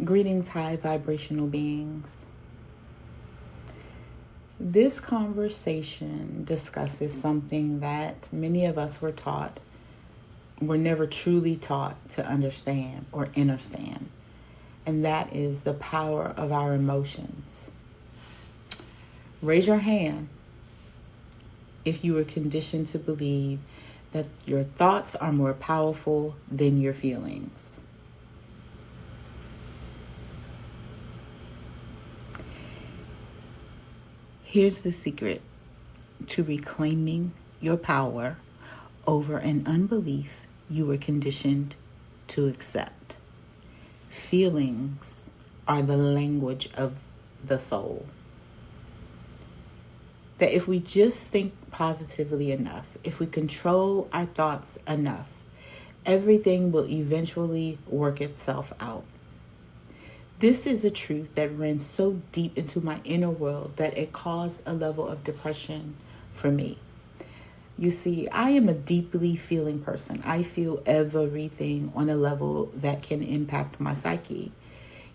Greetings, high vibrational beings. This conversation discusses something that many of us were never truly taught to understand or understand, and that is the power of our emotions. Raise your hand if you were conditioned to believe that your thoughts are more powerful than your feelings. Here's the secret to reclaiming your power over an unbelief you were conditioned to accept. Feelings are the language of the soul. That if we just think positively enough, if we control our thoughts enough, everything will eventually work itself out. This is a truth that ran so deep into my inner world that it caused a level of depression for me. You see, I am a deeply feeling person. I feel everything on a level that can impact my psyche.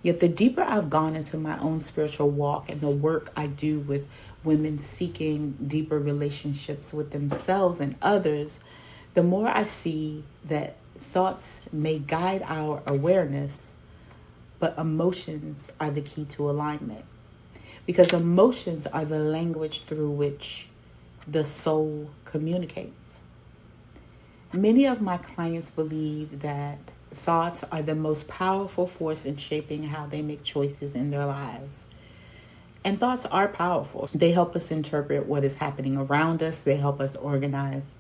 Yet the deeper I've gone into my own spiritual walk and the work I do with women seeking deeper relationships with themselves and others, the more I see that thoughts may guide our awareness, but emotions are the key to alignment. Because emotions are the language through which the soul communicates. Many of my clients believe that thoughts are the most powerful force in shaping how they make choices in their lives. And thoughts are powerful. They help us interpret what is happening around us. They help us organize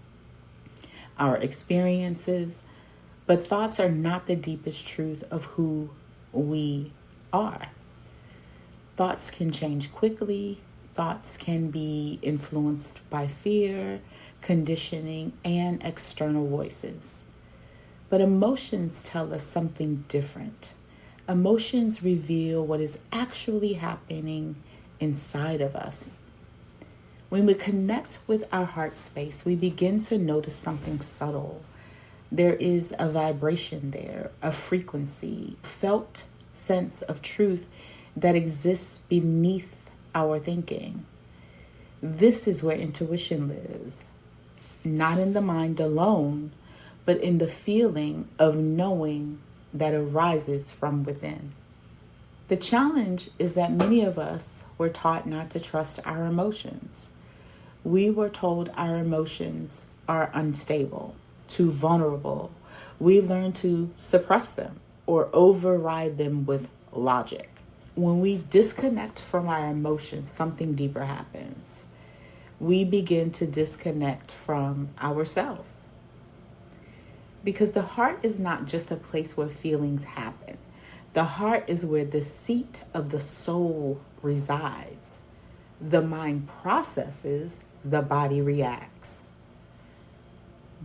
our experiences. But thoughts are not the deepest truth of who we are. Thoughts can change quickly. Thoughts can be influenced by fear, conditioning, and external voices. But emotions tell us something different. Emotions reveal what is actually happening inside of us. When we connect with our heart space, we begin to notice something subtle. There is a vibration there, a frequency, felt sense of truth that exists beneath our thinking. This is where intuition lives, not in the mind alone, but in the feeling of knowing that arises from within. The challenge is that many of us were taught not to trust our emotions. We were told our emotions are unstable, too vulnerable. We learn to suppress them or override them with logic. When we disconnect from our emotions, something deeper happens. We begin to disconnect from ourselves. Because the heart is not just a place where feelings happen. The heart is where the seat of the soul resides. The mind processes, the body reacts.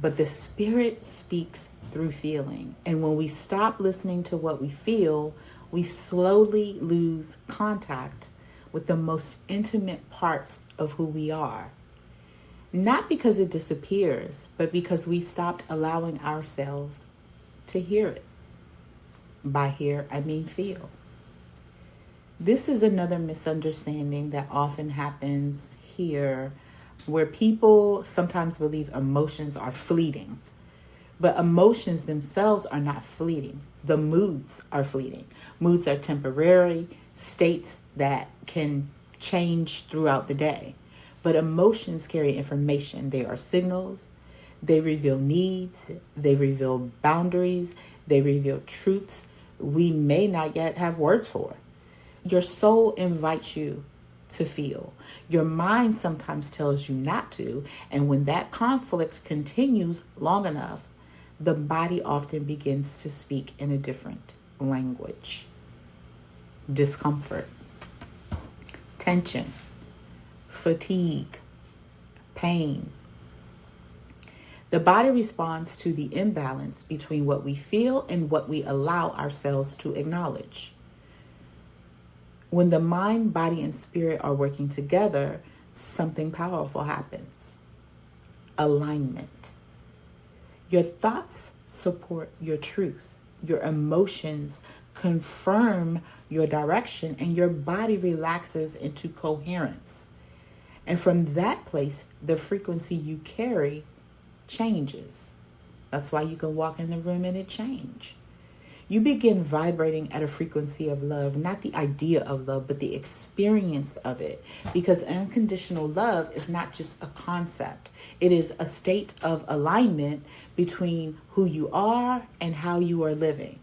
But the spirit speaks through feeling. And when we stop listening to what we feel, we slowly lose contact with the most intimate parts of who we are. Not because it disappears, but because we stopped allowing ourselves to hear it. By hear, I mean feel. This is another misunderstanding that often happens here, where people sometimes believe emotions are fleeting. But emotions themselves are not fleeting. The moods are fleeting. Moods are temporary states that can change throughout the day. But emotions carry information. They are signals. They reveal needs. They reveal boundaries. They reveal truths we may not yet have words for. Your soul invites you to feel. Your mind sometimes tells you not to. And when that conflict continues long enough, the body often begins to speak in a different language. Discomfort, tension, fatigue, pain. The body responds to the imbalance between what we feel and what we allow ourselves to acknowledge. When the mind, body, and spirit are working together, something powerful happens. Alignment. Your thoughts support your truth. Your emotions confirm your direction, and your body relaxes into coherence. And from that place, the frequency you carry changes. That's why you can walk in the room and it change. You begin vibrating at a frequency of love, not the idea of love, but the experience of it. Because unconditional love is not just a concept. It is a state of alignment between who you are and how you are living.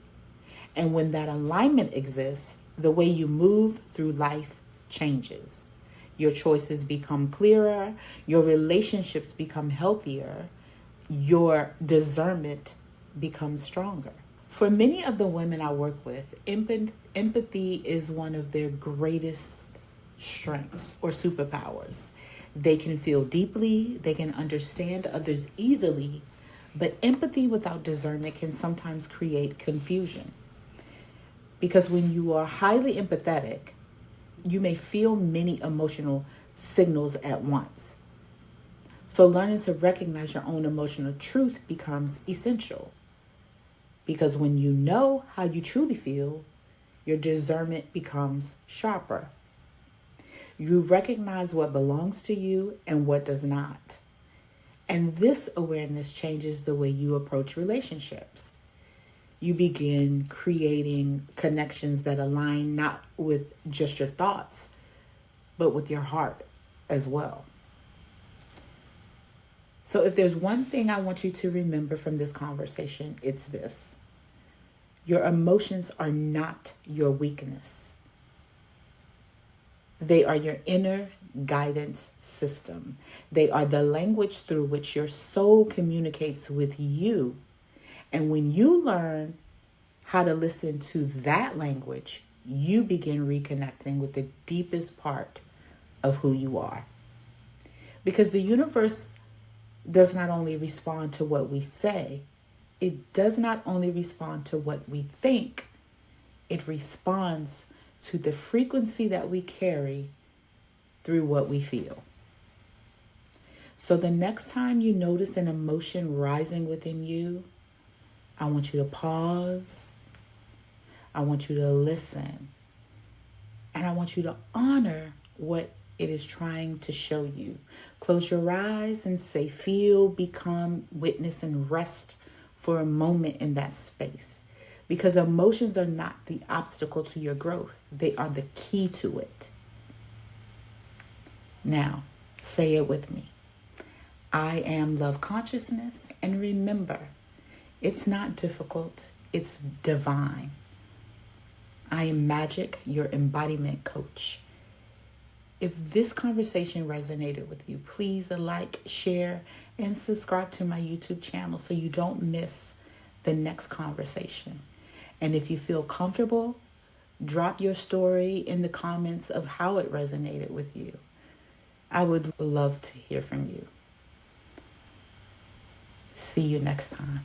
And when that alignment exists, the way you move through life changes. Your choices become clearer, your relationships become healthier, your discernment becomes stronger. For many of the women I work with, empathy is one of their greatest strengths or superpowers. They can feel deeply, they can understand others easily, but empathy without discernment can sometimes create confusion. Because when you are highly empathetic, you may feel many emotional signals at once. So learning to recognize your own emotional truth becomes essential. Because when you know how you truly feel, your discernment becomes sharper. You recognize what belongs to you and what does not. And this awareness changes the way you approach relationships. You begin creating connections that align not with just your thoughts, but with your heart as well. So if there's one thing I want you to remember from this conversation, it's this. Your emotions are not your weakness. They are your inner guidance system. They are the language through which your soul communicates with you. And when you learn how to listen to that language, you begin reconnecting with the deepest part of who you are. Because the universe does not only respond to what we say, it does not only respond to what we think, it responds to the frequency that we carry through what we feel. So the next time you notice an emotion rising within you, I want you to pause. I want you to listen. And I want you to honor what it is trying to show you. Close your eyes and say, feel, become, witness, and rest for a moment in that space. Because emotions are not the obstacle to your growth. They are the key to it. Now, say it with me. I am love consciousness. And remember, it's not difficult. It's divine. I am Magic, your embodiment coach. If this conversation resonated with you, please like, share, and subscribe to my YouTube channel so you don't miss the next conversation. And if you feel comfortable, drop your story in the comments of how it resonated with you. I would love to hear from you. See you next time.